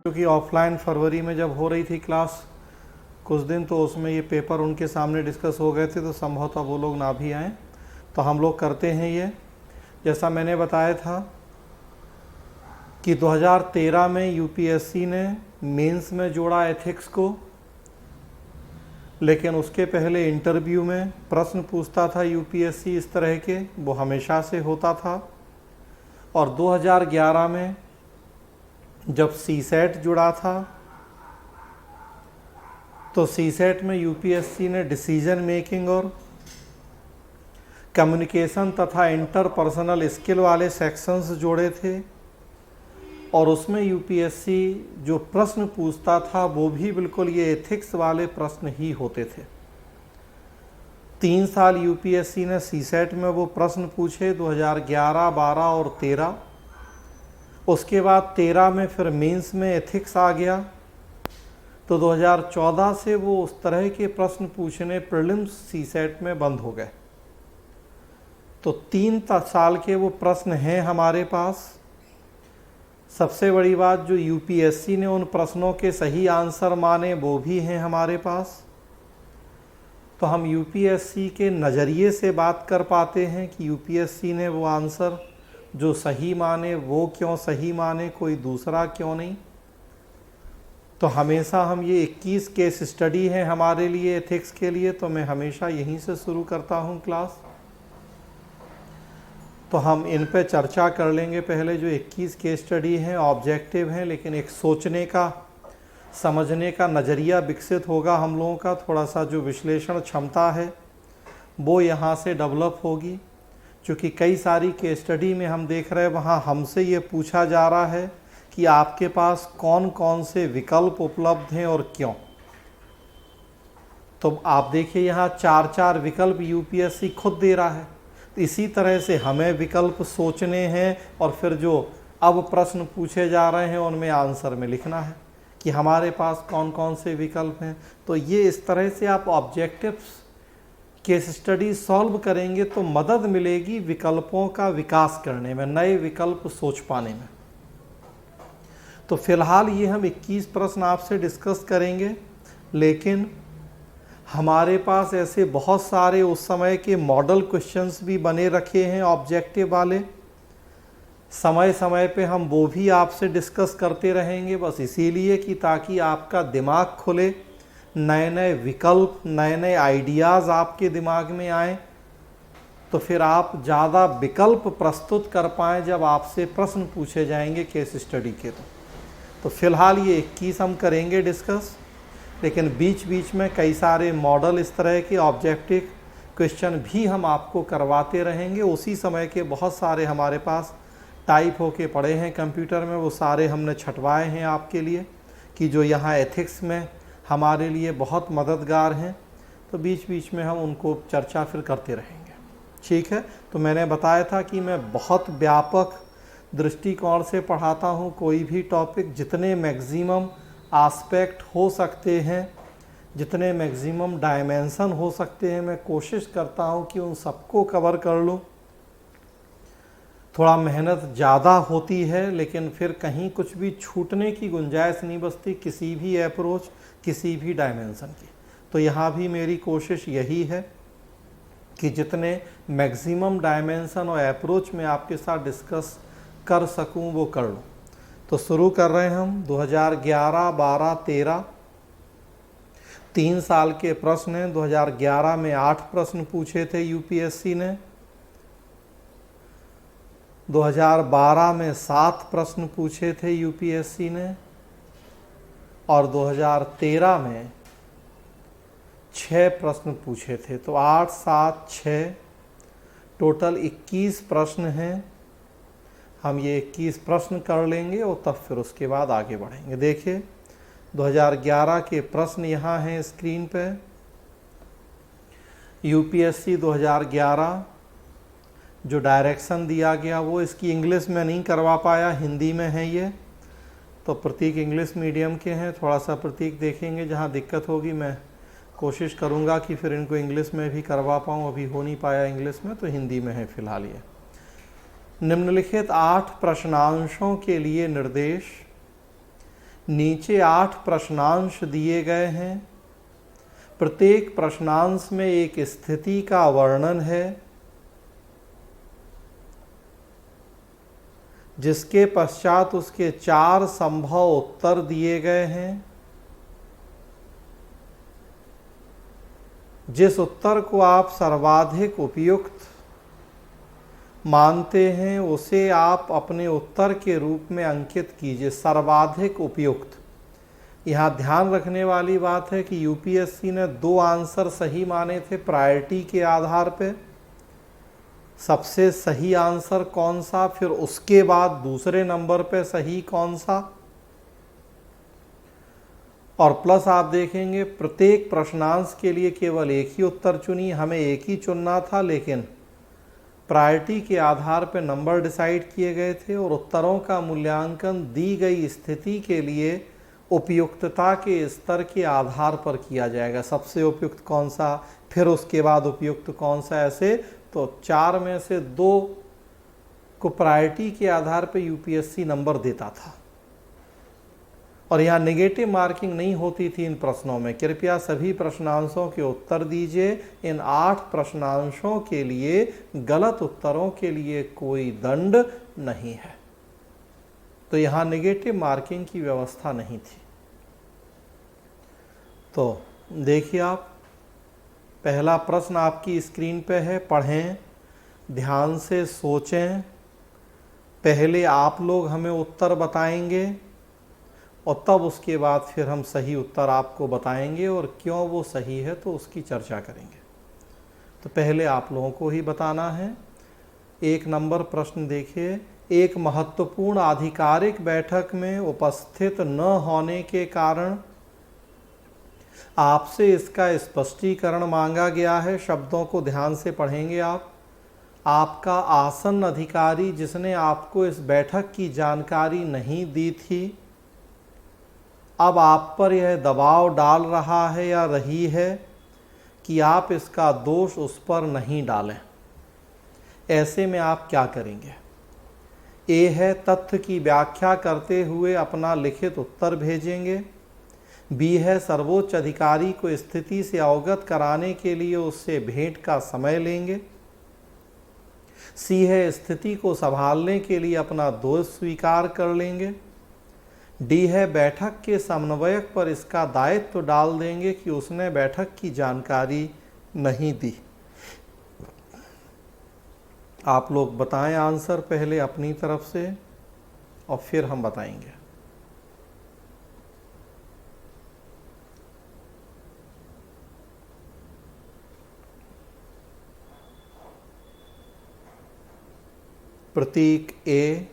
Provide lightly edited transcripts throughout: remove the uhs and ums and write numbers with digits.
क्योंकि ऑफलाइन फरवरी में जब हो रही थी क्लास कुछ दिन, तो उसमें ये पेपर उनके सामने डिस्कस हो गए थे, तो संभवतः वो लोग ना भी आएँ। तो हम लोग करते हैं ये, जैसा मैंने बताया था कि 2013 में यूपीएससी ने मेंस में जोड़ा एथिक्स को, लेकिन उसके पहले इंटरव्यू में प्रश्न पूछता था यूपीएससी इस तरह के, वो हमेशा से होता था। और 2011 में जब सीसेट जुड़ा था, तो सीसेट में यूपीएससी ने डिसीजन मेकिंग और कम्युनिकेशन तथा इंटरपर्सनल स्किल वाले सेक्शंस जोड़े थे, और उसमें यूपीएससी जो प्रश्न पूछता था वो भी बिल्कुल ये एथिक्स वाले प्रश्न ही होते थे। 3 साल यूपीएससी ने सीसेट में वो प्रश्न पूछे, 2011, 12 और 13। उसके बाद 13 में फिर मेंस में एथिक्स आ गया, तो 2014 से वो उस तरह के प्रश्न पूछने प्रीलिम्स सीसेट में बंद हो गए। तो 3 साल के वो प्रश्न हैं हमारे पास। सबसे बड़ी बात, जो यूपीएससी ने उन प्रश्नों के सही आंसर माने वो भी हैं हमारे पास। तो हम यूपीएससी के नज़रिए से बात कर पाते हैं कि यूपीएससी ने वो आंसर जो सही माने वो क्यों सही माने, कोई दूसरा क्यों नहीं। तो हमेशा हम ये 21 केस स्टडी है हमारे लिए एथिक्स के लिए, तो मैं हमेशा यहीं से शुरू करता हूँ क्लास। तो हम इन पे चर्चा कर लेंगे। पहले जो 21 केस स्टडी हैं ऑब्जेक्टिव हैं, लेकिन एक सोचने का, समझने का नज़रिया विकसित होगा हम लोगों का। थोड़ा सा जो विश्लेषण क्षमता है वो यहाँ से डेवलप होगी, क्योंकि कई सारी केस स्टडी में हम देख रहे हैं वहाँ हमसे ये पूछा जा रहा है कि आपके पास कौन कौन से विकल्प उपलब्ध हैं और क्यों। तो आप देखिए यहाँ 4-4 विकल्प यूपीएससी खुद दे रहा है। इसी तरह से हमें विकल्प सोचने हैं और फिर जो अब प्रश्न पूछे जा रहे हैं उनमें आंसर में लिखना है कि हमारे पास कौन कौन से विकल्प हैं। तो ये इस तरह से आप ऑब्जेक्टिव्स केस स्टडी सॉल्व करेंगे तो मदद मिलेगी विकल्पों का विकास करने में, नए विकल्प सोच पाने में। तो फिलहाल ये हम 21 प्रश्न आपसे डिस्कस करेंगे, लेकिन हमारे पास ऐसे बहुत सारे उस समय के मॉडल क्वेश्चंस भी बने रखे हैं ऑब्जेक्टिव वाले। समय समय पे हम वो भी आपसे डिस्कस करते रहेंगे, बस इसीलिए कि ताकि आपका दिमाग खुले, नए नए विकल्प, नए नए आइडियाज़ आपके दिमाग में आए, तो फिर आप ज़्यादा विकल्प प्रस्तुत कर पाएँ जब आपसे प्रश्न पूछे जाएंगे केस स्टडी के। तो फिलहाल ये 21 हम करेंगे डिस्कस, लेकिन बीच बीच में कई सारे मॉडल इस तरह के ऑब्जेक्टिव क्वेश्चन भी हम आपको करवाते रहेंगे। उसी समय के बहुत सारे हमारे पास टाइप होके पड़े हैं कंप्यूटर में, वो सारे हमने छटवाए हैं आपके लिए कि जो यहाँ एथिक्स में हमारे लिए बहुत मददगार हैं। तो बीच बीच में हम उनको चर्चा फिर करते रहेंगे, ठीक है। तो मैंने बताया था कि मैं बहुत व्यापक दृष्टिकोण से पढ़ाता हूँ। कोई भी टॉपिक जितने मैक्सिमम आस्पेक्ट हो सकते हैं, जितने मैक्सिमम डायमेंशन हो सकते हैं, मैं कोशिश करता हूं कि उन सबको कवर कर लूं। थोड़ा मेहनत ज़्यादा होती है, लेकिन फिर कहीं कुछ भी छूटने की गुंजाइश नहीं बचती किसी भी अप्रोच, किसी भी डायमेंशन की। तो यहाँ भी मेरी कोशिश यही है कि जितने मैक्सिमम डायमेंशन और अप्रोच में आपके साथ डिस्कस कर सकूं वो कर लूँ। तो शुरू कर रहे हैं हम 2011, 12, 13 3 साल के प्रश्न हैं। 2011 में 8 प्रश्न पूछे थे यूपीएससी ने, 2012 में 7 प्रश्न पूछे थे यूपीएससी ने, और 2013 में 6 प्रश्न पूछे थे। तो 8, 7, 6 टोटल 21 प्रश्न हैं। हम ये 21 प्रश्न कर लेंगे और तब फिर उसके बाद आगे बढ़ेंगे। देखिए 2011 के प्रश्न यहाँ हैं स्क्रीन पे। यूपीएससी 2011 जो डायरेक्शन दिया गया वो इसकी इंग्लिश में नहीं करवा पाया, हिंदी में है ये। तो प्रतीक इंग्लिश मीडियम के हैं, थोड़ा सा प्रतीक देखेंगे, जहाँ दिक्कत होगी मैं कोशिश करूँगा कि फिर इनको इंग्लिश में भी करवा पाऊँ। अभी हो नहीं पाया इंग्लिश में, तो हिंदी में है फिलहाल ये। निम्नलिखित 8 प्रश्नांशों के लिए निर्देश नीचे 8 प्रश्नांश दिए गए हैं। प्रत्येक प्रश्नांश में एक स्थिति का वर्णन है, जिसके पश्चात उसके 4 संभव उत्तर दिए गए हैं। जिस उत्तर को आप सर्वाधिक उपयुक्त मानते हैं उसे आप अपने उत्तर के रूप में अंकित कीजिए। सर्वाधिक उपयुक्त। यहाँ ध्यान रखने वाली बात है कि यूपीएससी ने 2 आंसर सही माने थे प्रायोरिटी के आधार पे। सबसे सही आंसर कौन सा, फिर उसके बाद दूसरे नंबर पे सही कौन सा, और प्लस आप देखेंगे प्रत्येक प्रश्नांश के लिए केवल एक ही उत्तर चुनी। हमें एक ही चुनना था, लेकिन प्रायोरिटी के आधार पर नंबर डिसाइड किए गए थे और उत्तरों का मूल्यांकन दी गई स्थिति के लिए उपयुक्तता के स्तर के आधार पर किया जाएगा। सबसे उपयुक्त कौन सा, फिर उसके बाद उपयुक्त कौन सा, ऐसे। तो 4 में से 2 को प्रायोरिटी के आधार पर यूपीएससी नंबर देता था और यहाँ नेगेटिव मार्किंग नहीं होती थी इन प्रश्नों में। कृपया सभी प्रश्नांशों के उत्तर दीजिए। इन 8 प्रश्नांशों के लिए गलत उत्तरों के लिए कोई दंड नहीं है, तो यहाँ नेगेटिव मार्किंग की व्यवस्था नहीं थी। तो देखिए, आप पहला प्रश्न आपकी स्क्रीन पे है, पढ़ें, ध्यान से सोचें। पहले आप लोग हमें उत्तर बताएंगे और तब उसके बाद फिर हम सही उत्तर आपको बताएंगे और क्यों वो सही है तो उसकी चर्चा करेंगे। तो पहले आप लोगों को ही बताना है। 1 नंबर प्रश्न देखिए। एक महत्वपूर्ण आधिकारिक बैठक में उपस्थित न होने के कारण आपसे इसका स्पष्टीकरण मांगा गया है। शब्दों को ध्यान से पढ़ेंगे आप। आपका आसन अधिकारी जिसने आपको इस बैठक की जानकारी नहीं दी थी, अब आप पर यह दबाव डाल रहा है या रही है कि आप इसका दोष उस पर नहीं डालें। ऐसे में आप क्या करेंगे? ए है, तथ्य की व्याख्या करते हुए अपना लिखित उत्तर भेजेंगे। बी है, सर्वोच्च अधिकारी को स्थिति से अवगत कराने के लिए उससे भेंट का समय लेंगे। सी है, स्थिति को संभालने के लिए अपना दोष स्वीकार कर लेंगे। डी है, बैठक के समन्वयक पर इसका दायित्व डाल देंगे कि उसने बैठक की जानकारी नहीं दी। आप लोग बताएं आंसर पहले अपनी तरफ से और फिर हम बताएंगे। प्रतीक ए,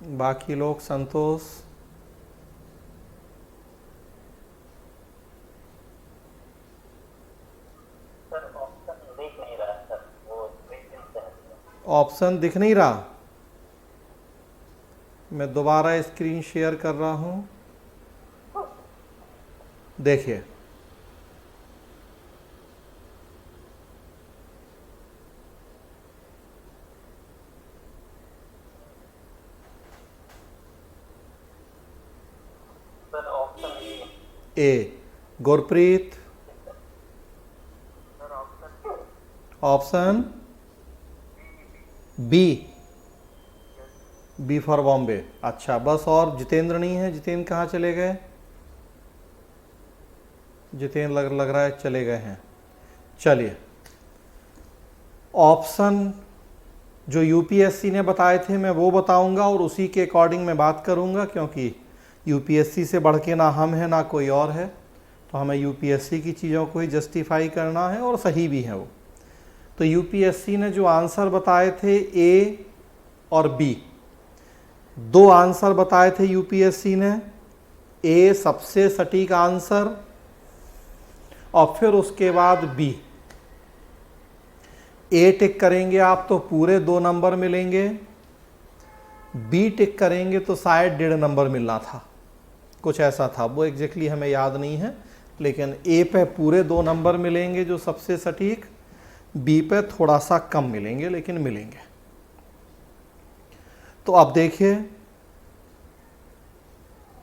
बाकी लोग संतोष। ऑप्शन दिख नहीं रहा। मैं दोबारा स्क्रीन शेयर कर रहा हूं, देखिए। A, Gurpreet. Option B, B for Bombay. अच्छा, बस। और जितेंद्र नहीं है? जितेंद्र कहाँ चले गए? जितेंद्र लग रहा है चले गए हैं। चलिए, ऑप्शन जो यूपीएससी ने बताए थे मैं वो बताऊंगा और उसी के अकॉर्डिंग मैं बात करूंगा, क्योंकि यूपीएससी से बढ़ के ना हम है ना कोई और है, तो हमें यूपीएससी की चीज़ों को ही जस्टिफाई करना है और सही भी है वो। तो यूपीएससी ने जो आंसर बताए थे ए और बी, 2 आंसर बताए थे यूपीएससी ने। ए सबसे सटीक आंसर और फिर उसके बाद बी। ए टिक करेंगे आप तो पूरे 2 नंबर मिलेंगे, बी टिक करेंगे तो शायद 1.5 नंबर मिलना था, कुछ ऐसा था, वो एग्जैक्टली हमें याद नहीं है। लेकिन ए पे पूरे 2 नंबर मिलेंगे जो सबसे सटीक, बी पे थोड़ा सा कम मिलेंगे लेकिन मिलेंगे। तो अब देखिए,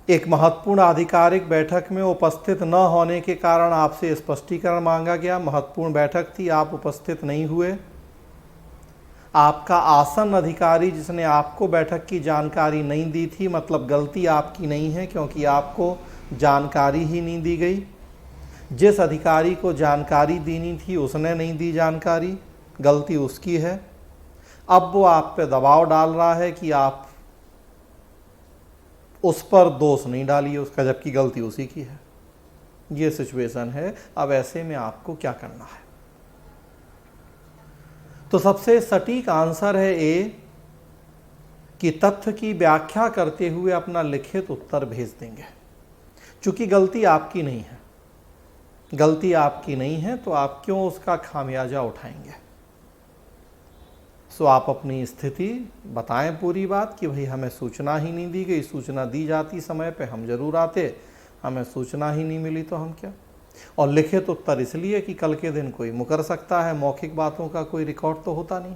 एक महत्वपूर्ण आधिकारिक बैठक में उपस्थित न होने के कारण आपसे स्पष्टीकरण मांगा गया। महत्वपूर्ण बैठक थी, आप उपस्थित नहीं हुए। आपका आसन अधिकारी जिसने आपको बैठक की जानकारी नहीं दी थी, मतलब गलती आपकी नहीं है क्योंकि आपको जानकारी ही नहीं दी गई। जिस अधिकारी को जानकारी देनी थी उसने नहीं दी जानकारी, गलती उसकी है। अब वो आप पे दबाव डाल रहा है कि आप उस पर दोष नहीं डालिए उसका, जबकि गलती उसी की है। ये सिचुएशन है। अब ऐसे में आपको क्या करना है? तो सबसे सटीक आंसर है ए कि तथ्य की व्याख्या करते हुए अपना लिखित उत्तर भेज देंगे। चूंकि गलती आपकी नहीं है, गलती आपकी नहीं है तो आप क्यों उसका खामियाजा उठाएंगे? सो आप अपनी स्थिति बताएं पूरी बात कि भाई हमें सूचना ही नहीं दी गई, सूचना दी जाती समय पे हम जरूर आते, हमें सूचना ही नहीं मिली तो हम क्या। और लिखित उत्तर इसलिए कि कल के दिन कोई मुकर सकता है, मौखिक बातों का कोई रिकॉर्ड तो होता नहीं।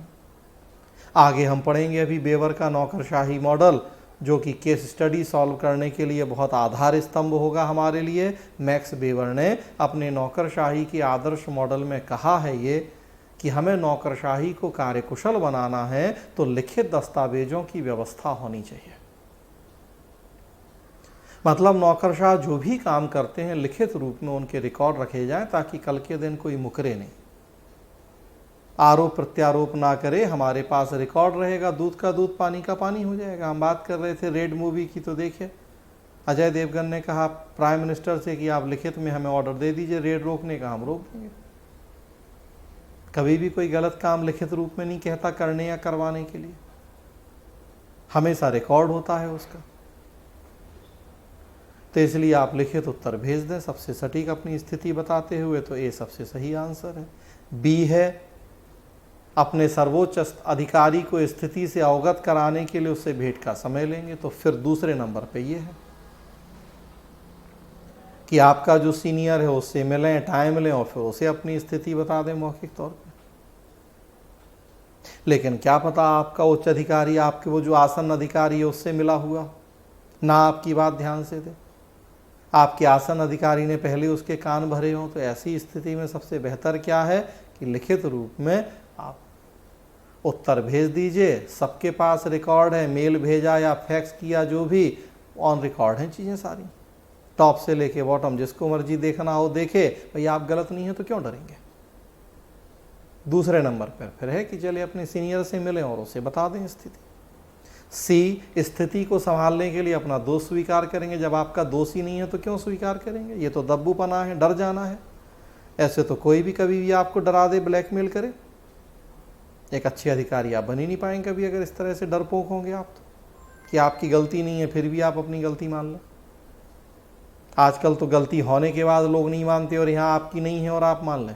आगे हम पढ़ेंगे अभी बेवर का नौकरशाही मॉडल, जो कि केस स्टडी सॉल्व करने के लिए बहुत आधार स्तंभ होगा हमारे लिए। मैक्स बेवर ने अपने नौकरशाही के आदर्श मॉडल में कहा है ये कि हमें नौकरशाही को कार्यकुशल बनाना है तो लिखित दस्तावेजों की व्यवस्था होनी चाहिए। मतलब नौकरशाह जो भी काम करते हैं लिखित रूप में उनके रिकॉर्ड रखे जाएं ताकि कल के दिन कोई मुकरे नहीं, आरोप प्रत्यारोप ना करे। हमारे पास रिकॉर्ड रहेगा, दूध का दूध पानी का पानी हो जाएगा। हम बात कर रहे थे रेड मूवी की, तो देखिए अजय देवगन ने कहा प्राइम मिनिस्टर से कि आप लिखित में हमें ऑर्डर दे दीजिए रेड रोकने का, हम रोक देंगे। कभी भी कोई गलत काम लिखित रूप में नहीं कहता करने या करवाने के लिए, हमेशा रिकॉर्ड होता है उसका। तो इसलिए आप लिखित उत्तर भेज दें सबसे सटीक अपनी स्थिति बताते हुए। तो ए सबसे सही आंसर है। बी है अपने सर्वोच्च अधिकारी को स्थिति से अवगत कराने के लिए उससे भेंट का समय लेंगे। तो फिर दूसरे नंबर पे ये है कि आपका जो सीनियर है उससे मिलें, टाइम लें और फिर उसे अपनी स्थिति बता दें मौखिक तौर पे। लेकिन क्या पता आपका उच्च अधिकारी, आपके वो जो आसन अधिकारी है उससे मिला हुआ ना, आपकी बात ध्यान से दे, आपके आसन अधिकारी ने पहले उसके कान भरे हों। तो ऐसी स्थिति में सबसे बेहतर क्या है कि लिखित रूप में आप उत्तर भेज दीजिए। सबके पास रिकॉर्ड है, मेल भेजा या फैक्स किया, जो भी ऑन रिकॉर्ड हैं चीज़ें सारी, टॉप से लेके बॉटम, जिसको मर्जी देखना हो देखे। भाई आप गलत नहीं है तो क्यों डरेंगे। दूसरे नंबर पर फिर है कि चलिए अपने सीनियर से मिलें और उसे बता दें स्थिति। सी, स्थिति को संभालने के लिए अपना दोष स्वीकार करेंगे। जब आपका दोष ही नहीं है तो क्यों स्वीकार करेंगे? ये तो दब्बूपना है, डर जाना है। ऐसे तो कोई भी कभी भी आपको डरा दे, ब्लैकमेल करे। एक अच्छे अधिकारी आप बन ही नहीं पाएंगे कभी अगर इस तरह से डरपोक होंगे आप तो, कि आपकी गलती नहीं है फिर भी आप अपनी गलती मान लें। आजकल तो गलती होने के बाद लोग नहीं मानते और यहाँ आपकी नहीं है और आप मान लें।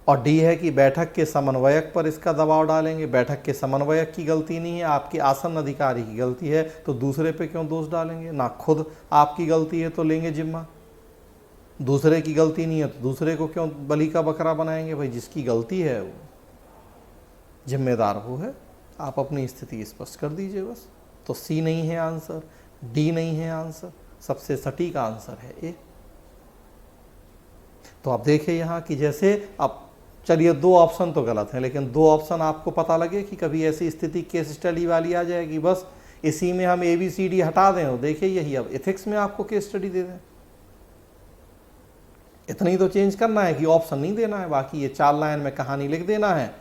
और डी है कि बैठक के समन्वयक पर इसका दबाव डालेंगे। बैठक के समन्वयक की गलती नहीं है, आपके आसन अधिकारी की गलती है, तो दूसरे पे क्यों दोष डालेंगे? ना खुद आपकी गलती है तो लेंगे जिम्मा, दूसरे की गलती नहीं है तो दूसरे को क्यों बलि का बकरा बनाएंगे? भाई जिसकी गलती है वो जिम्मेदार वो है। आप अपनी स्थिति स्पष्ट कर दीजिए बस। तो सी नहीं है आंसर, डी नहीं है आंसर, सबसे सटीक आंसर है ए। तो आप देखिए यहाँ कि जैसे अब चलिए दो ऑप्शन तो गलत हैं, लेकिन दो ऑप्शन आपको पता लगे कि कभी ऐसी स्थिति केस स्टडी वाली आ जाएगी, बस इसी में हम ABCD हटा दें। देखिए यही अब एथिक्स में आपको केस स्टडी दे दें, इतना ही तो चेंज करना है कि ऑप्शन नहीं देना है, बाकी ये 4 लाइन में कहानी लिख देना है।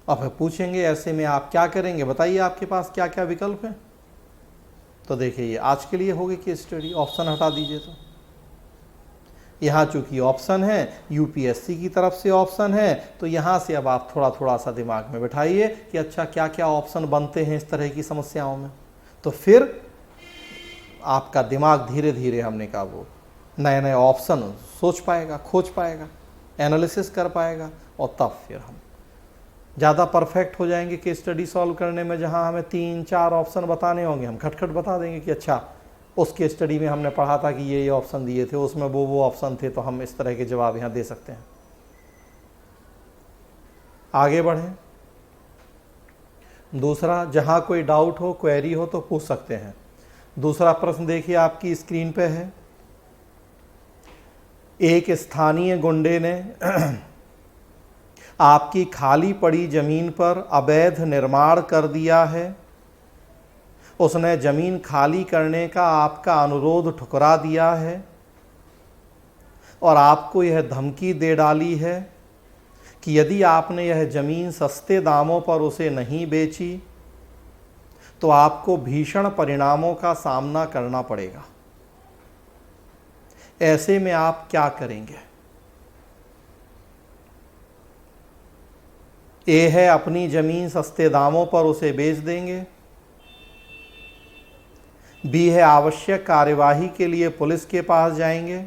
और फिर पूछेंगे ऐसे में आप क्या करेंगे, बताइए आपके पास क्या क्या विकल्प हैं। तो देखिए ये आज के लिए होगी केस स्टडी, ऑप्शन हटा दीजिए। तो यहाँ चूंकि ऑप्शन है, UPSC की तरफ से ऑप्शन है, तो यहाँ से अब आप थोड़ा थोड़ा सा दिमाग में बिठाइए कि अच्छा क्या क्या ऑप्शन बनते हैं इस तरह की समस्याओं में। तो फिर आपका दिमाग धीरे धीरे हमने कहा वो नए नए ऑप्शन सोच पाएगा, खोज पाएगा, एनालिसिस कर पाएगा, और तब फिर हम ज़्यादा परफेक्ट हो जाएंगे केस स्टडी सॉल्व करने में। जहाँ हमें 3-4 ऑप्शन बताने होंगे, हम खटखट बता देंगे कि अच्छा उस केस स्टडी में हमने पढ़ा था कि ये ऑप्शन दिए थे, उसमें वो ऑप्शन थे, तो हम इस तरह के जवाब यहाँ दे सकते हैं। आगे बढ़ें। दूसरा, जहाँ कोई डाउट हो, क्वेरी हो तो पूछ सकते हैं। दूसरा प्रश्न देखिए आपकी स्क्रीन पे है। एक स्थानीय गुंडे ने आपकी खाली पड़ी जमीन पर अवैध निर्माण कर दिया है। उसने जमीन खाली करने का आपका अनुरोध ठुकरा दिया है और आपको यह धमकी दे डाली है कि यदि आपने यह जमीन सस्ते दामों पर उसे नहीं बेची तो आपको भीषण परिणामों का सामना करना पड़ेगा। ऐसे में आप क्या करेंगे? ए है अपनी जमीन सस्ते दामों पर उसे बेच देंगे। बी है आवश्यक कार्यवाही के लिए पुलिस के पास जाएंगे।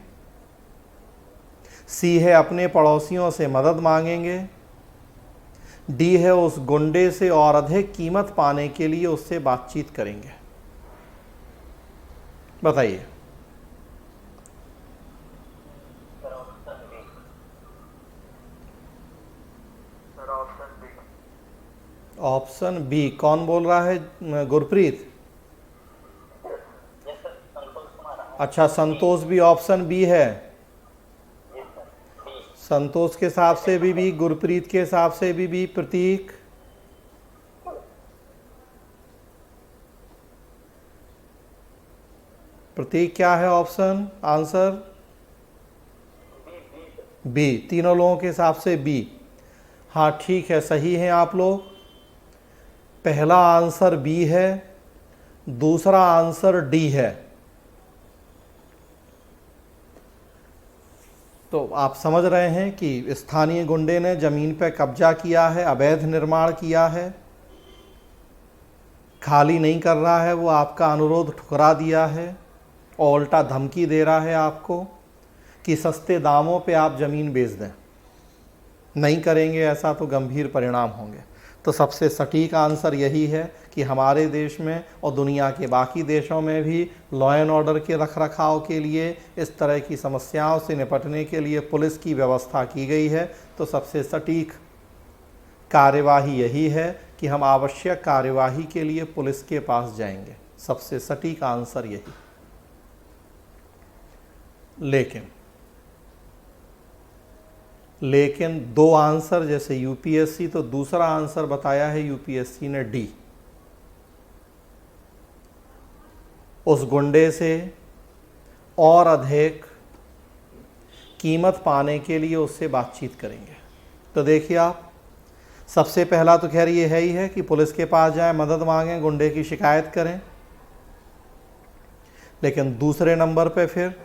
सी है अपने पड़ोसियों से मदद मांगेंगे। डी है उस गुंडे से और अधिक कीमत पाने के लिए उससे बातचीत करेंगे। बताइए। Option B. कौन बोल रहा है? गुरप्रीत। अच्छा, संतोष भी ऑप्शन बी है। संतोष के हिसाब से भी बी, गुरप्रीत के हिसाब से भी बी। प्रतीक? प्रतीक क्या है ऑप्शन आंसर? बी। तीनों लोगों के हिसाब से बी। हाँ ठीक है, सही है आप लोग। पहला आंसर बी है, दूसरा आंसर डी है। तो आप समझ रहे हैं कि स्थानीय गुंडे ने जमीन पर कब्जा किया है, अवैध निर्माण किया है, खाली नहीं कर रहा है, वो आपका अनुरोध ठुकरा दिया है और उल्टा धमकी दे रहा है आपको कि सस्ते दामों पे आप ज़मीन बेच दें। नहीं करेंगे ऐसा तो गंभीर परिणाम होंगे। तो सबसे सटीक आंसर यही है कि हमारे देश में और दुनिया के बाकी देशों में भी लॉ एंड ऑर्डर के रखरखाव के लिए, इस तरह की समस्याओं से निपटने के लिए पुलिस की व्यवस्था की गई है। तो सबसे सटीक कार्यवाही यही है कि हम आवश्यक कार्यवाही के लिए पुलिस के पास जाएंगे। सबसे सटीक आंसर यही। लेकिन दो आंसर जैसे यूपीएससी, तो दूसरा आंसर बताया है यूपीएससी ने डी। उस गुंडे से और अधिक कीमत पाने के लिए उससे बातचीत करेंगे। तो देखिए आप, सबसे पहला तो खैर ये है ही है कि पुलिस के पास जाएं, मदद मांगें, गुंडे की शिकायत करें। लेकिन दूसरे नंबर पे फिर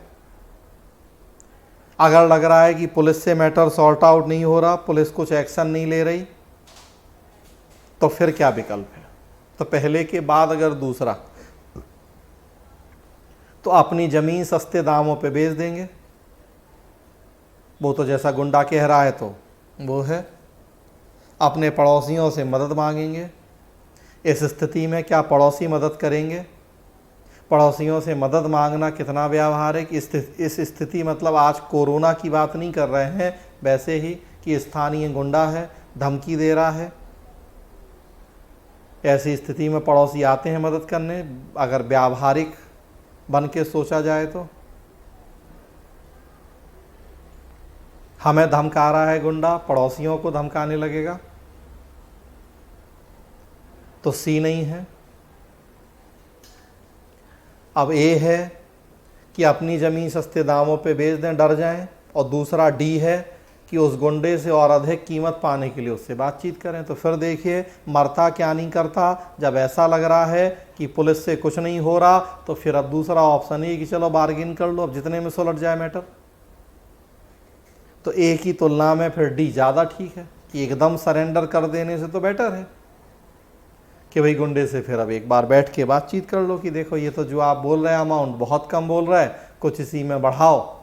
अगर लग रहा है कि पुलिस से मैटर सॉर्ट आउट नहीं हो रहा, पुलिस कुछ एक्शन नहीं ले रही, तो फिर क्या विकल्प है? तो पहले के बाद अगर दूसरा, तो अपनी जमीन सस्ते दामों पे बेच देंगे। वो तो जैसा गुंडा कह रहा है तो वो है। अपने पड़ोसियों से मदद मांगेंगे। इस स्थिति में क्या पड़ोसी मदद करेंगे? पड़ोसियों से मदद मांगना कितना व्यावहारिक? इस स्थिति मतलब आज कोरोना की बात नहीं कर रहे हैं, वैसे ही कि स्थानीय गुंडा है, धमकी दे रहा है। ऐसी स्थिति में पड़ोसी आते हैं मदद करने, अगर व्यावहारिक बन के सोचा जाए तो। हमें धमका रहा है गुंडा, पड़ोसियों को धमकाने लगेगा, तो सी नहीं है। अब ए है कि अपनी ज़मीन सस्ते दामों पे बेच दें, डर जाएं, और दूसरा डी है कि उस गुंडे से और अधिक कीमत पाने के लिए उससे बातचीत करें। तो फिर देखिए, मरता क्या नहीं करता। जब ऐसा लग रहा है कि पुलिस से कुछ नहीं हो रहा, तो फिर अब दूसरा ऑप्शन है कि चलो बार्गिन कर लो, अब जितने में सुलझ जाए मैटर। तो ए की तुलना में फिर डी ज़्यादा ठीक है कि एकदम सरेंडर कर देने से तो बेटर है कि भाई गुंडे से फिर अब एक बार बैठ के बातचीत कर लो कि देखो ये तो जो आप बोल रहे हैं अमाउंट बहुत कम बोल रहा है, कुछ इसी में बढ़ाओ।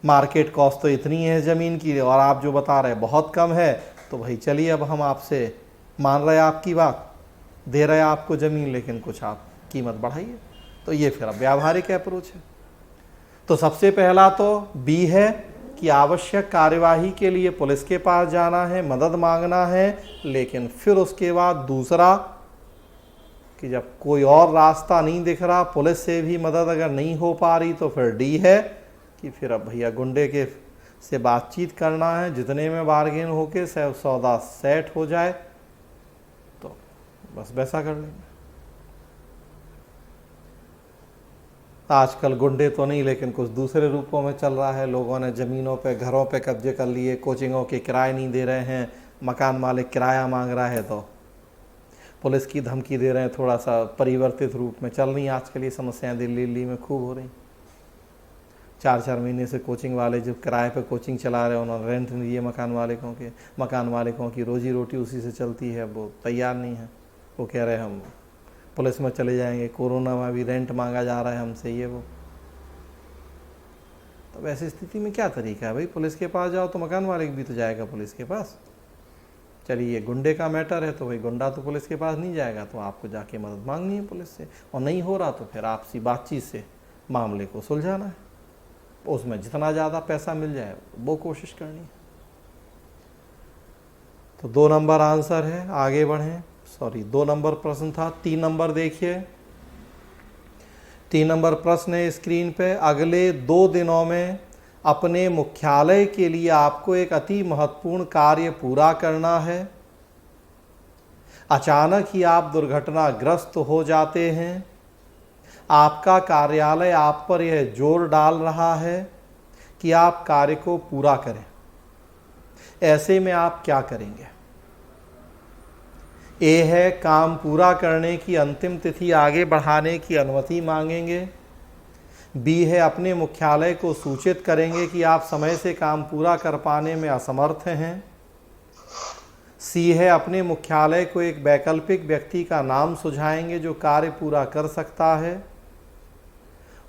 मार्केट कॉस्ट तो इतनी है ज़मीन की और आप जो बता रहे हैं बहुत कम है, तो भाई चलिए अब हम आपसे मान रहे हैं आपकी बात, दे रहे हैं आपको ज़मीन, लेकिन कुछ आप कीमत बढ़ाइए। तो ये फिर अब व्यावहारिक अप्रोच है। तो सबसे पहला तो बी है कि उनकी आवश्यक कार्यवाही के लिए पुलिस के पास जाना है, मदद मांगना है, लेकिन फिर उसके बाद दूसरा कि जब कोई और रास्ता नहीं दिख रहा, पुलिस से भी मदद अगर नहीं हो पा रही, तो फिर डी है कि फिर अब भैया गुंडे के से बातचीत करना है, जितने में बार्गेन होके सौदा सेट हो जाए तो बस वैसा कर लेंगे। आजकल गुंडे तो नहीं, लेकिन कुछ दूसरे रूपों में चल रहा है। लोगों ने ज़मीनों पे, घरों पे कब्जे कर लिए, कोचिंगों के किराए नहीं दे रहे हैं, मकान मालिक किराया मांग रहा है तो पुलिस की धमकी दे रहे हैं। थोड़ा सा परिवर्तित रूप में चल रही हैं आजकल ये समस्याएं, दिल्ली में खूब हो रही। 4-4 महीने से कोचिंग वाले जो किराए पे कोचिंग चला रहे हैं, उन्होंने रेंट नहीं दिए मकान मालिकों की रोजी रोटी उसी से चलती है। वो तैयार नहीं है, वो कह रहे हैं हम पुलिस में चले जाएंगे, कोरोना में भी रेंट मांगा जा रहा है हमसे, ये वो। तो ऐसी स्थिति में क्या तरीका है भाई? पुलिस के पास जाओ तो मकान मालिक भी तो जाएगा पुलिस के पास। चलिए गुंडे का मैटर है तो भाई गुंडा तो पुलिस के पास नहीं जाएगा, तो आपको जाके मदद मांगनी है पुलिस से, और नहीं हो रहा तो फिर आपसी बातचीत से मामले को सुलझाना है। उसमें जितना ज़्यादा पैसा मिल जाए वो कोशिश करनी है। तो 2 नंबर आंसर है। आगे बढ़ें। 2 नंबर प्रश्न था। 3 नंबर देखिए। 3 नंबर प्रश्न है स्क्रीन पे। अगले 2 दिनों में अपने मुख्यालय के लिए आपको एक अति महत्वपूर्ण कार्य पूरा करना है। अचानक ही आप दुर्घटनाग्रस्त हो जाते हैं। आपका कार्यालय आप पर यह जोर डाल रहा है कि आप कार्य को पूरा करें। ऐसे में आप क्या करेंगे? ए है, काम पूरा करने की अंतिम तिथि आगे बढ़ाने की अनुमति मांगेंगे। बी है, अपने मुख्यालय को सूचित करेंगे कि आप समय से काम पूरा कर पाने में असमर्थ हैं। सी है, अपने मुख्यालय को एक वैकल्पिक व्यक्ति का नाम सुझाएंगे जो कार्य पूरा कर सकता है।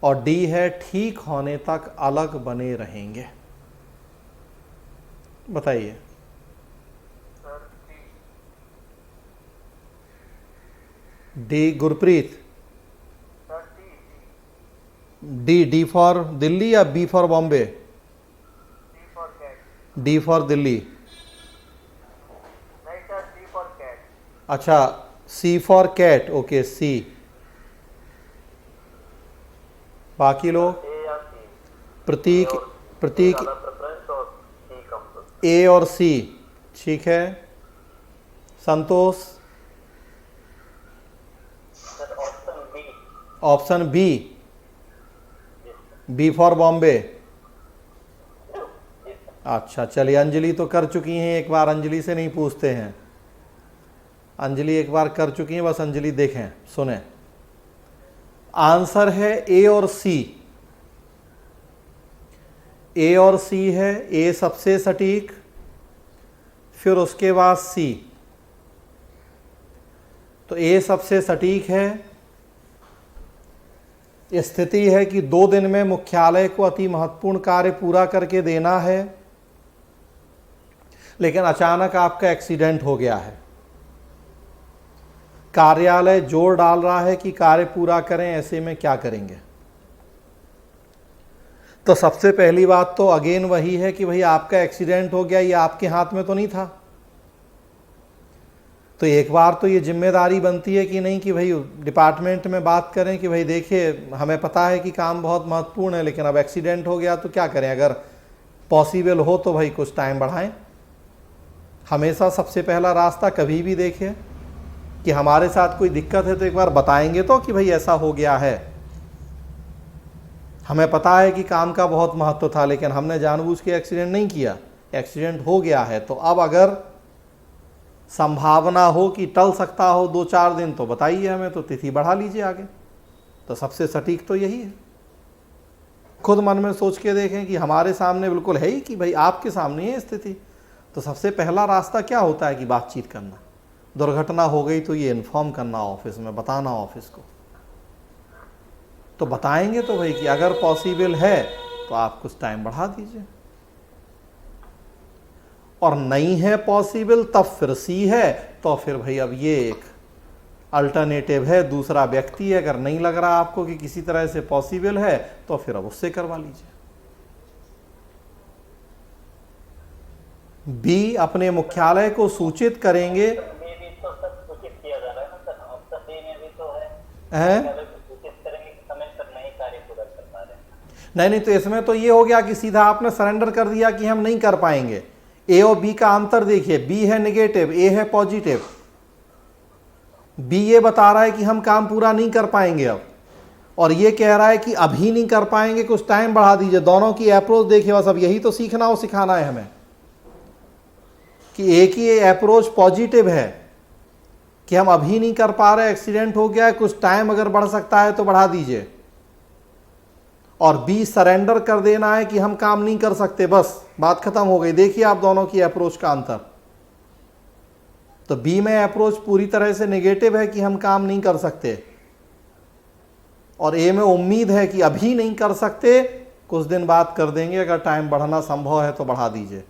और डी है, ठीक होने तक अलग बने रहेंगे। बताइए। D Gurpreet. D for Delhi या B for Bombay? D for Delhi. अच्छा, C for cat. Okay, C. बाकी लोग? प्रतीक ए और सी। ठीक है। Santosh? Option B. B for Bombay. अच्छा, चलिए अंजलि तो कर चुकी हैं एक बार, अंजलि से नहीं पूछते हैं। अंजलि एक बार कर चुकी हैं, बस अंजलि देखें सुने। आंसर है ए और सी। ए और सी है। ए सबसे सटीक, फिर उसके बाद सी। तो ए सबसे सटीक है। स्थिति है कि 2 दिन में मुख्यालय को अति महत्वपूर्ण कार्य पूरा करके देना है, लेकिन अचानक आपका एक्सीडेंट हो गया है। कार्यालय जोर डाल रहा है कि कार्य पूरा करें, ऐसे में क्या करेंगे? तो सबसे पहली बात तो अगेन वही है कि भाई आपका एक्सीडेंट हो गया, ये आपके हाथ में तो नहीं था। तो एक बार तो ये जिम्मेदारी बनती है कि नहीं कि भाई डिपार्टमेंट में बात करें कि भाई देखिए हमें पता है कि काम बहुत महत्वपूर्ण है, लेकिन अब एक्सीडेंट हो गया तो क्या करें? अगर पॉसिबल हो तो भाई कुछ टाइम बढ़ाएं। हमेशा सबसे पहला रास्ता कभी भी देखें कि हमारे साथ कोई दिक्कत है तो एक बार बताएंगे तो कि भाई ऐसा हो गया है, हमें पता है कि काम का बहुत महत्व था, लेकिन हमने जानबूझ के एक्सीडेंट नहीं किया, एक्सीडेंट हो गया है। तो अब अगर संभावना हो कि टल सकता हो 2-4 दिन तो बताइए हमें, तो तिथि बढ़ा लीजिए आगे। तो सबसे सटीक तो यही है। खुद मन में सोच के देखें कि हमारे सामने बिल्कुल है ही कि भाई आपके सामने है स्थिति। तो सबसे पहला रास्ता क्या होता है कि बातचीत करना। दुर्घटना हो गई तो ये इन्फॉर्म करना ऑफिस में, बताना ऑफिस को। तो बताएंगे तो भाई कि अगर पॉसिबल है तो आप कुछ टाइम बढ़ा दीजिए, और नहीं है पॉसिबल तब फिर सी है। तो फिर भाई अब ये एक अल्टरनेटिव है, दूसरा व्यक्ति है। अगर नहीं लग रहा आपको कि किसी तरह से पॉसिबल है तो फिर अब उससे करवा लीजिए। बी अपने मुख्यालय को सूचित करेंगे। में भी तो सब सूचित किया जा रहा है ना सर, ऑप्शन बी में भी तो है हैं? मुख्यालय को सूचित करेंगे कि समय पर नहीं कार्य पूरा कर पा रहे हैं। नहीं नहीं, तो इसमें तो ये हो गया कि सीधा आपने सरेंडर कर दिया कि हम नहीं कर पाएंगे। ए और बी का अंतर देखिए, बी है नेगेटिव, ए है पॉजिटिव। बी ये बता रहा है कि हम काम पूरा नहीं कर पाएंगे अब, और ये कह रहा है कि अभी नहीं कर पाएंगे, कुछ टाइम बढ़ा दीजिए। दोनों की अप्रोच देखिए, बस अब यही तो सीखना और सिखाना है हमें कि एक ही अप्रोच पॉजिटिव है कि हम अभी नहीं कर पा रहे, एक्सीडेंट हो गया है, कुछ टाइम अगर बढ़ सकता है तो बढ़ा दीजिए। और बी सरेंडर कर देना है कि हम काम नहीं कर सकते, बस बात खत्म हो गई। देखिए आप दोनों की अप्रोच का अंतर। तो बी में अप्रोच पूरी तरह से नेगेटिव है कि हम काम नहीं कर सकते, और ए में उम्मीद है कि अभी नहीं कर सकते, कुछ दिन बाद कर देंगे, अगर टाइम बढ़ाना संभव है तो बढ़ा दीजिए।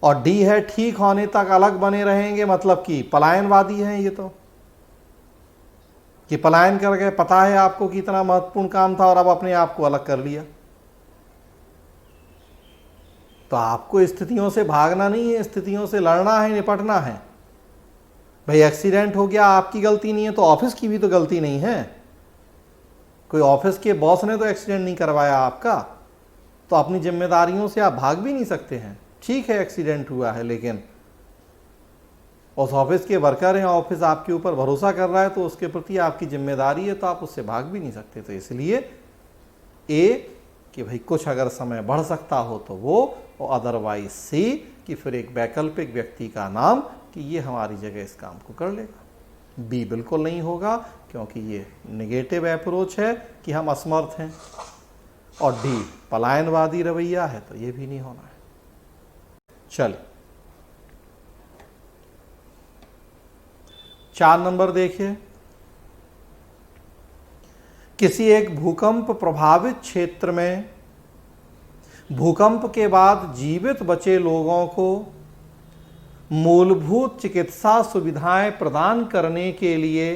और डी है ठीक होने तक अलग बने रहेंगे, मतलब कि पलायनवादी हैं ये तो, कि पलायन कर गए, पता है आपको कि इतना महत्वपूर्ण काम था और अब अपने आप को अलग कर लिया। तो आपको स्थितियों से भागना नहीं है, स्थितियों से लड़ना है, निपटना है। भाई एक्सीडेंट हो गया, आपकी गलती नहीं है तो ऑफिस की भी तो गलती नहीं है। कोई ऑफिस के बॉस ने तो एक्सीडेंट नहीं करवाया आपका, तो अपनी जिम्मेदारियों से आप भाग भी नहीं सकते हैं। ठीक है एक्सीडेंट हुआ है, लेकिन उस ऑफिस के वर्कर हैं, ऑफिस आपके ऊपर भरोसा कर रहा है, तो उसके प्रति आपकी जिम्मेदारी है, तो आप उससे भाग भी नहीं सकते। तो इसलिए ए कि भाई कुछ अगर समय बढ़ सकता हो तो वो, और अदरवाइज सी कि फिर एक वैकल्पिक व्यक्ति का नाम कि ये हमारी जगह इस काम को कर लेगा। बी बिल्कुल नहीं होगा, क्योंकि ये नेगेटिव अप्रोच है कि हम असमर्थ हैं, और डी पलायनवादी रवैया है, तो ये भी नहीं होना है। चलिए 4 नंबर देखिए। किसी एक भूकंप प्रभावित क्षेत्र में भूकंप के बाद जीवित बचे लोगों को मूलभूत चिकित्सा सुविधाएं प्रदान करने के लिए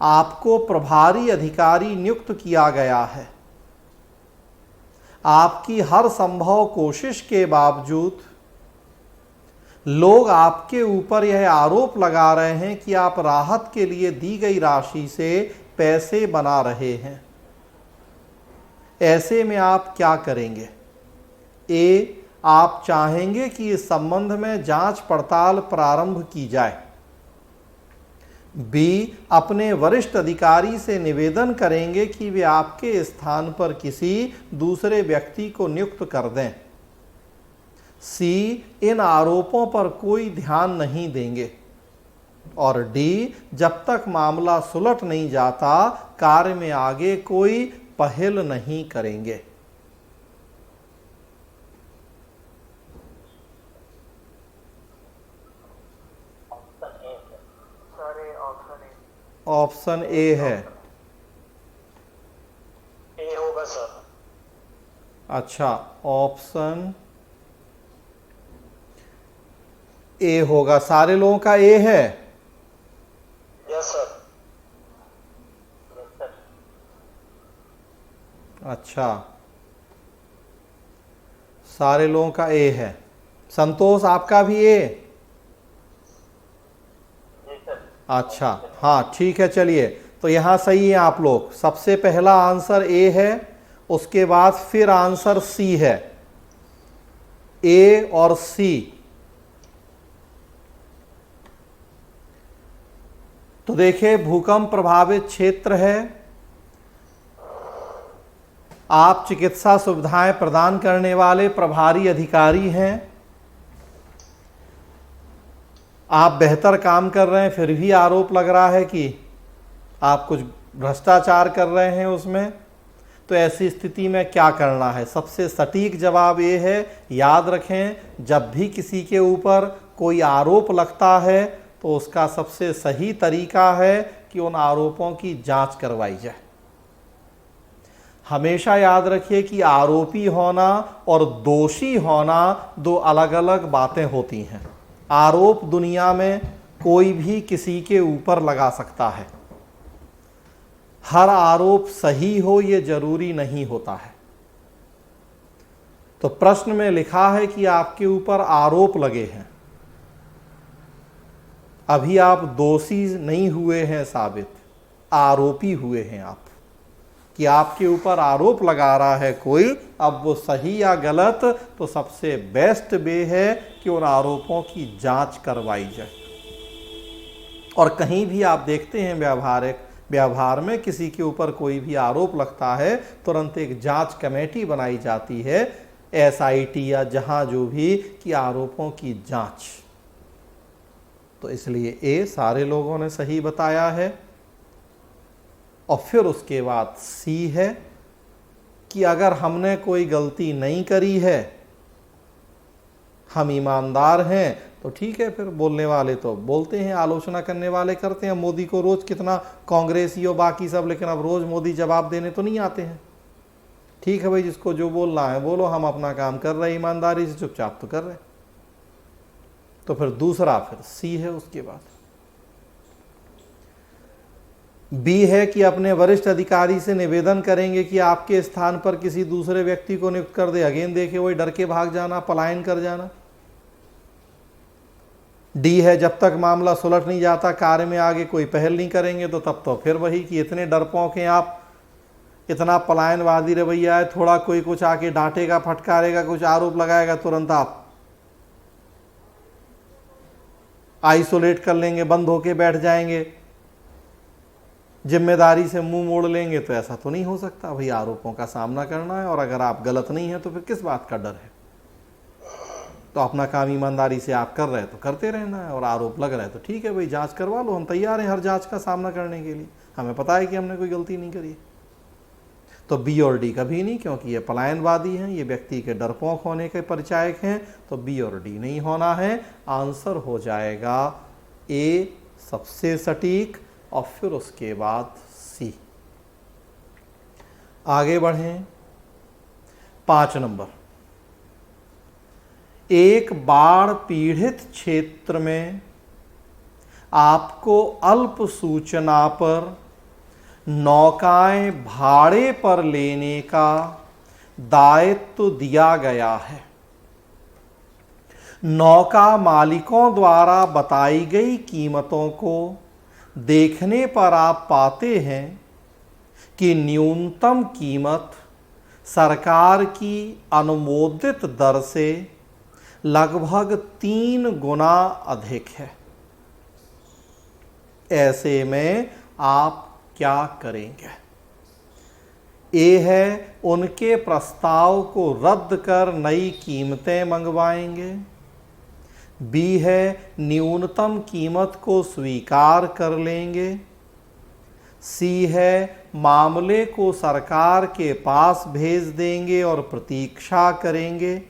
आपको प्रभारी अधिकारी नियुक्त किया गया है। आपकी हर संभव कोशिश के बावजूद लोग आपके ऊपर यह आरोप लगा रहे हैं कि आप राहत के लिए दी गई राशि से पैसे बना रहे हैं। ऐसे में आप क्या करेंगे? ए, आप चाहेंगे कि इस संबंध में जांच पड़ताल प्रारंभ की जाए। बी, अपने वरिष्ठ अधिकारी से निवेदन करेंगे कि वे आपके स्थान पर किसी दूसरे व्यक्ति को नियुक्त कर दें। सी, इन आरोपों पर कोई ध्यान नहीं देंगे। और डी, जब तक मामला सुलट नहीं जाता कार्य में आगे कोई पहल नहीं करेंगे। ऑप्शन ए है। ए होगा सर। अच्छा, ऑप्शन ए होगा। सारे लोगों का ए है। Yes sir. अच्छा, सारे लोगों का ए है। संतोष, आपका भी ए? अच्छा, हाँ ठीक है। चलिए, तो यहां सही है आप लोग। सबसे पहला आंसर ए है, उसके बाद फिर आंसर सी है। ए और सी। तो देखिए, भूकंप प्रभावित क्षेत्र है, आप चिकित्सा सुविधाएं प्रदान करने वाले प्रभारी अधिकारी हैं, आप बेहतर काम कर रहे हैं, फिर भी आरोप लग रहा है कि आप कुछ भ्रष्टाचार कर रहे हैं उसमें। तो ऐसी स्थिति में क्या करना है? सबसे सटीक जवाब ये है, याद रखें, जब भी किसी के ऊपर कोई आरोप लगता है तो उसका सबसे सही तरीका है कि उन आरोपों की जांच करवाई जाए। हमेशा याद रखिए कि आरोपी होना और दोषी होना दो अलग अलग बातें होती हैं। आरोप दुनिया में कोई भी किसी के ऊपर लगा सकता है। हर आरोप सही हो ये जरूरी नहीं होता है। तो प्रश्न में लिखा है कि आपके ऊपर आरोप लगे हैं, अभी आप दोषी नहीं हुए हैं साबित, आरोपी हुए हैं आप, कि आपके ऊपर आरोप लगा रहा है कोई, अब वो सही या गलत, तो सबसे बेस्ट वे है कि उन आरोपों की जांच करवाई जाए। और कहीं भी आप देखते हैं व्यवहार में किसी के ऊपर कोई भी आरोप लगता है, तुरंत एक जांच कमेटी बनाई जाती है, एसआईटी या जहां जो भी, कि आरोपों की जांच। तो इसलिए ए सारे लोगों ने सही बताया है। और फिर उसके बाद सी है कि अगर हमने कोई गलती नहीं करी है, हम ईमानदार हैं, तो ठीक है, फिर बोलने वाले तो बोलते हैं, आलोचना करने वाले करते हैं। मोदी को रोज कितना कांग्रेसी और बाकी सब, लेकिन अब रोज मोदी जवाब देने तो नहीं आते हैं। ठीक है भाई, जिसको जो बोलना है बोलो, हम अपना काम कर रहे हैं ईमानदारी से, चुपचाप तो कर रहे हैं। तो फिर दूसरा, फिर सी है। उसके बाद बी है कि अपने वरिष्ठ अधिकारी से निवेदन करेंगे कि आपके स्थान पर किसी दूसरे व्यक्ति को नियुक्त कर दे। अगेन देखे वही डर के भाग जाना, पलायन कर जाना। डी है जब तक मामला सुलझ नहीं जाता, कार्य में आगे कोई पहल नहीं करेंगे, तो तब तो फिर वही कि इतने डरपोक हैं आप, इतना पलायनवादी रवैया है, थोड़ा कोई कुछ आके डांटेगा, फटकारेगा, कुछ आरोप लगाएगा, तुरंत आप आइसोलेट कर लेंगे, बंद होके बैठ जाएंगे, जिम्मेदारी से मुंह मोड़ लेंगे। तो ऐसा तो नहीं हो सकता भाई, आरोपों का सामना करना है, और अगर आप गलत नहीं है तो फिर किस बात का डर है। तो अपना काम ईमानदारी से आप कर रहे हैं तो करते रहना है, और आरोप लग रहा है तो ठीक है भाई, जांच करवा लो, हम तैयार हैं हर जांच का सामना करने के लिए, हमें पता है कि हमने कोई गलती नहीं करी। तो बी और डी कभी नहीं, क्योंकि ये पलायनवादी हैं, ये व्यक्ति के डरपोक होने के परिचायक हैं, तो बी और डी नहीं होना है। आंसर हो जाएगा ए सबसे सटीक, और फिर उसके बाद सी। आगे बढ़ें। 5 नंबर, एक बाढ़ पीड़ित क्षेत्र में आपको अल्प सूचना पर नौकाएं भाड़े पर लेने का दायित्व दिया गया है। नौका मालिकों द्वारा बताई गई कीमतों को देखने पर आप पाते हैं कि न्यूनतम कीमत सरकार की अनुमोदित दर से लगभग 3 गुना अधिक है। ऐसे में आप क्या करेंगे? ए है उनके प्रस्ताव को रद्द कर नई कीमतें मंगवाएंगे। बी है न्यूनतम कीमत को स्वीकार कर लेंगे। सी है मामले को सरकार के पास भेज देंगे और प्रतीक्षा करेंगे।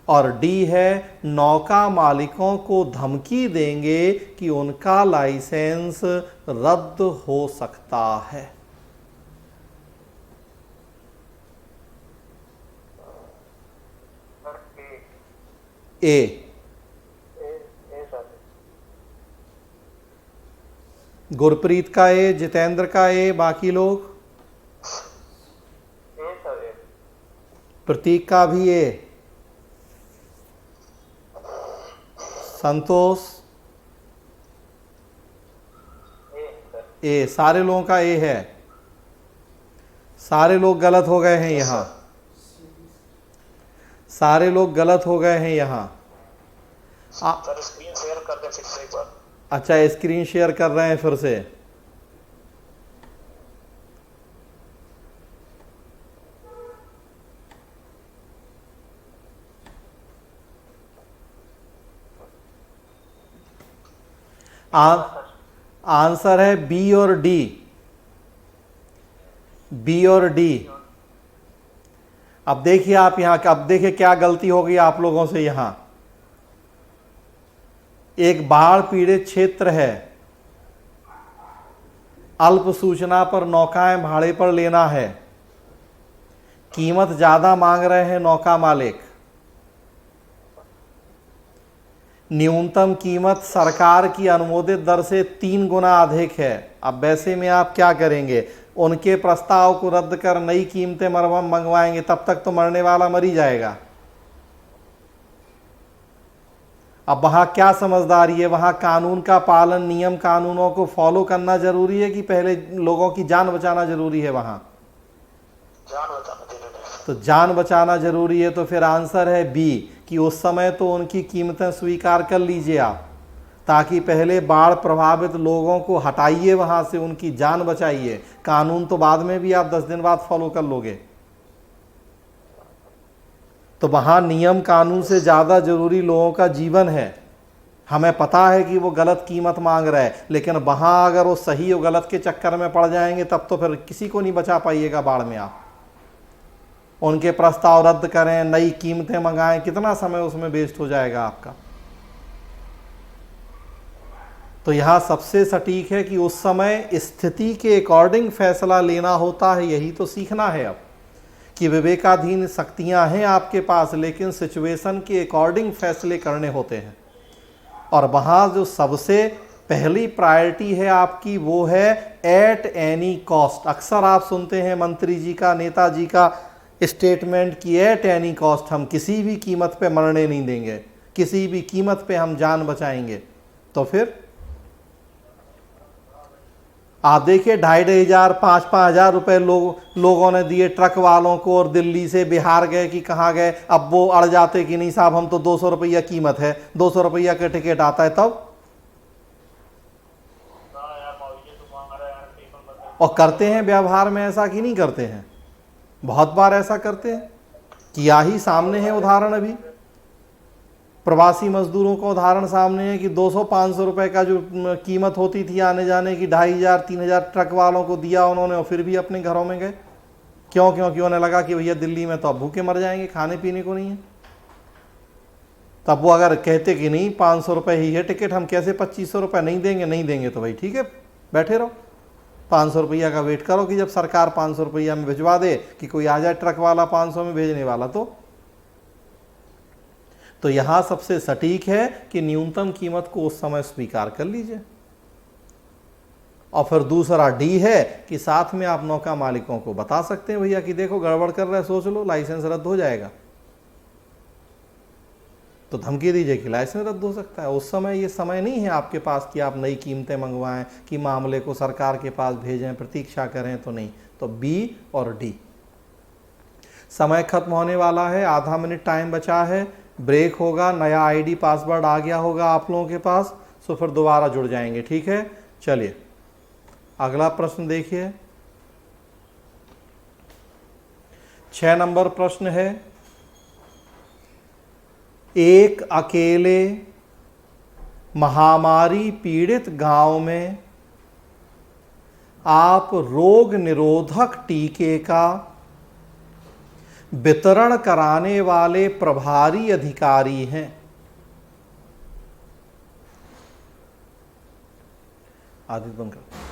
और डी है नौका मालिकों को धमकी देंगे कि उनका लाइसेंस रद्द हो सकता है। ए गुरप्रीत का ए, जितेंद्र का ए, बाकी लोग प्रतीक का भी ए, संतोष ए, सारे लोगों का ए है। सारे लोग गलत हो गए हैं यहां, सारे लोग गलत हो गए हैं यहां। सर स्क्रीन शेयर कर दें फिर से एक बार। अच्छा, स्क्रीन शेयर कर रहे हैं फिर से। आंसर है बी और डी। बी और डी। अब देखिए आप यहां, अब देखिए क्या गलती हो गई आप लोगों से। यहां एक बाढ़ पीड़ित क्षेत्र है, अल्प सूचना पर नौकाएं भाड़े पर लेना है, कीमत ज्यादा मांग रहे हैं नौका मालिक, न्यूनतम कीमत सरकार की अनुमोदित दर से 3 गुना अधिक है। अब वैसे में आप क्या करेंगे? उनके प्रस्ताव को रद्द कर नई कीमतें मंगवाएंगे, तब तक तो मरने वाला मर ही जाएगा। अब वहां क्या समझदारी है? वहां कानून का पालन, नियम कानूनों को फॉलो करना जरूरी है कि पहले लोगों की जान बचाना जरूरी है? वहां जान बचाना जरूरी है। तो जान बचाना जरूरी है, तो फिर आंसर है बी, कि उस समय तो उनकी कीमतें स्वीकार कर लीजिए आप, ताकि पहले बाढ़ प्रभावित लोगों को हटाइए वहां से, उनकी जान बचाइए। कानून तो बाद में भी आप 10 दिन बाद फॉलो कर लोगे। तो वहां नियम कानून से ज्यादा जरूरी लोगों का जीवन है। हमें पता है कि वो गलत कीमत मांग रहा है, लेकिन वहां अगर वो सही और गलत के चक्कर में पड़ जाएंगे तब तो फिर किसी को नहीं बचा पाइएगा बाढ़ में आप। उनके प्रस्ताव रद्द करें, नई कीमतें मंगाएं, कितना समय उसमें वेस्ट हो जाएगा आपका। तो यहां सबसे सटीक है कि उस समय स्थिति के अकॉर्डिंग फैसला लेना होता है। यही तो सीखना है अब, कि विवेकाधीन शक्तियां हैं आपके पास, लेकिन सिचुएशन के अकॉर्डिंग फैसले करने होते हैं। और वहां जो सबसे पहली प्रायोरिटी है आपकी, वो है एट एनी कॉस्ट। अक्सर आप सुनते हैं मंत्री जी का, नेताजी का स्टेटमेंट कि एट एनी कॉस्ट, हम किसी भी कीमत पे मरने नहीं देंगे, किसी भी कीमत पे हम जान बचाएंगे। तो फिर आप देखिए 2,500 5,000 रुपए लोगों ने दिए ट्रक वालों को, और दिल्ली से बिहार गए कि कहाँ गए। अब वो अड़ जाते कि नहीं साहब, हम तो 200 रुपया कीमत है, 200 रुपया का टिकट आता है तब। और करते हैं व्यवहार में ऐसा कि नहीं करते हैं? बहुत बार ऐसा करते हैं। किया ही सामने है उदाहरण, अभी प्रवासी मजदूरों का उदाहरण सामने है कि 200-500 रुपए का जो कीमत होती थी आने जाने की, 2,500-3,000 ट्रक वालों को दिया उन्होंने, और फिर भी अपने घरों में गए। क्यों? क्योंकि उन्हें लगा कि भैया दिल्ली में तो अब भूखे मर जाएंगे, खाने पीने को नहीं है। तब वो अगर कहते कि नहीं 500 रुपये ही है टिकट, हम कैसे 2,500 रुपये नहीं देंगे, नहीं देंगे तो भाई ठीक है बैठे रहो, 500 रुपया का वेट करो कि जब सरकार 500 रुपया में भिजवा दे, कि कोई आ जाए ट्रक वाला 500 में भेजने वाला। तो यहां सबसे सटीक है कि न्यूनतम कीमत को उस समय स्वीकार कर लीजिए। और फिर दूसरा डी है कि साथ में आप नौका मालिकों को बता सकते हैं भैया कि देखो गड़बड़ कर रहे, सोच लो, लाइसेंस रद्द हो जाएगा। तो धमकी दीजिए कि लाइसेंस रद्द हो सकता है। उस समय ये समय नहीं है आपके पास कि आप नई कीमतें मंगवाएं, कि मामले को सरकार के पास भेजें, प्रतीक्षा करें, तो नहीं। तो बी और डी। समय खत्म होने वाला है, आधा मिनट टाइम बचा है, ब्रेक होगा, नया आईडी पासवर्ड आ गया होगा आप लोगों के पास, सो फिर दोबारा जुड़ जाएंगे, ठीक है। चलिए अगला प्रश्न देखिए। 6 नंबर प्रश्न है, एक अकेले महामारी पीड़ित गांव में आप रोग निरोधक टीके का वितरण कराने वाले प्रभारी अधिकारी हैं। आदित्य बंद कर।